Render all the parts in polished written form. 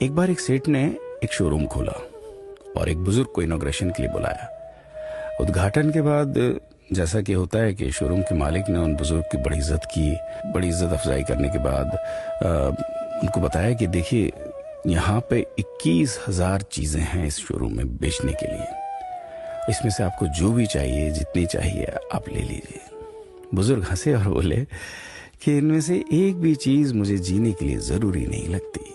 एक बार एक सेठ ने एक शोरूम खोला और एक बुजुर्ग को इनॉग्रेशन के लिए बुलाया। उद्घाटन के बाद जैसा कि होता है कि शोरूम के मालिक ने उन बुजुर्ग की बड़ी इज्जत की। बड़ी इज्जत अफजाई करने के बाद उनको बताया कि देखिए, यहाँ पे 21,000 चीजें हैं इस शोरूम में बेचने के लिए। इसमें से आपको जो भी चाहिए, जितनी चाहिए आप ले लीजिए। बुजुर्ग हंसे और बोले कि इनमें से एक भी चीज मुझे जीने के लिए जरूरी नहीं लगती।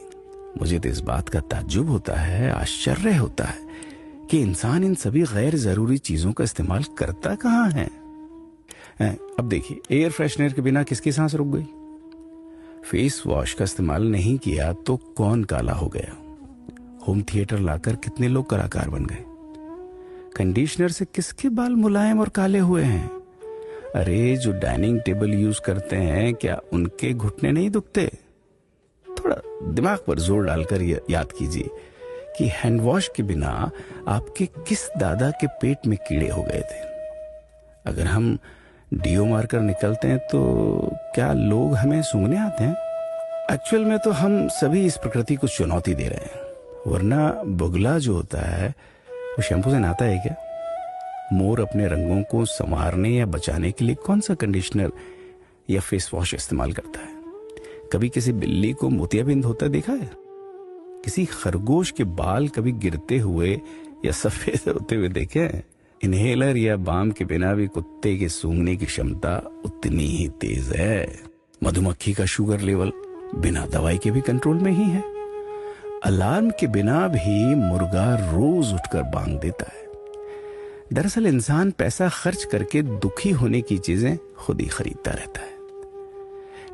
मुझे तो इस बात का ताज्जुब होता है, आश्चर्य होता है कि इंसान इन सभी गैर जरूरी चीजों का इस्तेमाल करता कहाँ है। अब देखिए, एयर फ्रेशनर के बिना किसकी सांस रुक गई? फेस वॉश का इस्तेमाल नहीं किया तो कौन काला हो गया? होम थिएटर लाकर कितने लोग कलाकार बन गए? कंडीशनर से किसके बाल मुलायम और काले हुए हैं? अरे, जो डाइनिंग टेबल यूज करते हैं, क्या उनके घुटने नहीं दुखते? थोड़ा दिमाग पर जोर डालकर याद कीजिए कि हैंड वॉश के बिना आपके किस दादा के पेट में कीड़े हो गए थे। अगर हम डीओ मारकर निकलते हैं तो क्या लोग हमें सूंघने आते हैं? एक्चुअल में तो हम सभी इस प्रकृति को चुनौती दे रहे हैं, वरना बुगला जो होता है वो शैम्पू से नहाता है क्या? मोर अपने रंगों को संवारने या बचाने के लिए कौन सा कंडीशनर या फेस वॉश इस्तेमाल करता है? कभी किसी बिल्ली को मोतियाबिंद होता देखा है? किसी खरगोश के बाल कभी गिरते हुए या सफेद होते हुए देखे हैं? इनहेलर या बाम के बिना भी कुत्ते के सूंघने की क्षमता उतनी ही तेज है। मधुमक्खी का शुगर लेवल बिना दवाई के भी कंट्रोल में ही है। अलार्म के बिना भी मुर्गा रोज उठकर बांग देता है। दरअसल इंसान पैसा खर्च करके दुखी होने की चीजें खुद ही खरीदता रहता है।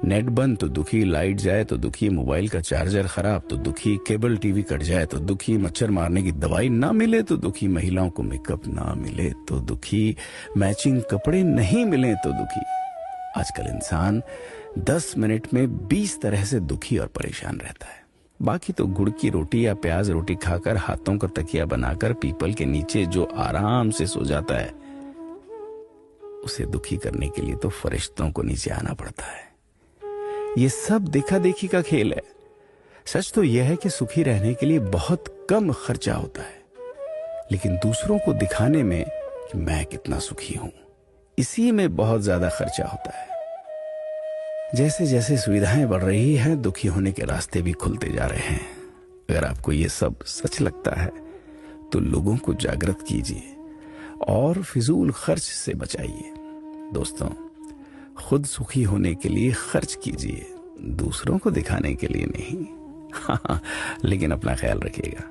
नेट बंद तो दुखी, लाइट जाए तो दुखी, मोबाइल का चार्जर खराब तो दुखी, केबल टीवी कट जाए तो दुखी, मच्छर मारने की दवाई ना मिले तो दुखी, महिलाओं को मेकअप ना मिले तो दुखी, मैचिंग कपड़े नहीं मिले तो दुखी। आजकल इंसान 10 मिनट में 20 तरह से दुखी और परेशान रहता है। बाकी तो गुड़ की रोटी या प्याज रोटी खाकर हाथों का तकिया बनाकर पीपल के नीचे जो आराम से सो जाता है, उसे दुखी करने के लिए तो फरिश्तों को नीचे आना पड़ता है। ये सब देखा देखी का खेल है। सच तो यह है कि सुखी रहने के लिए बहुत कम खर्चा होता है, लेकिन दूसरों को दिखाने में कि मैं कितना सुखी हूं, इसी में बहुत ज्यादा खर्चा होता है। जैसे जैसे सुविधाएं बढ़ रही हैं, दुखी होने के रास्ते भी खुलते जा रहे हैं। अगर आपको ये सब सच लगता है तो लोगों को जागृत कीजिए और फिजूल खर्च से बचाइए। दोस्तों, खुद सुखी होने के लिए खर्च कीजिए, दूसरों को दिखाने के लिए नहीं। हाँ, लेकिन अपना ख्याल रखिएगा।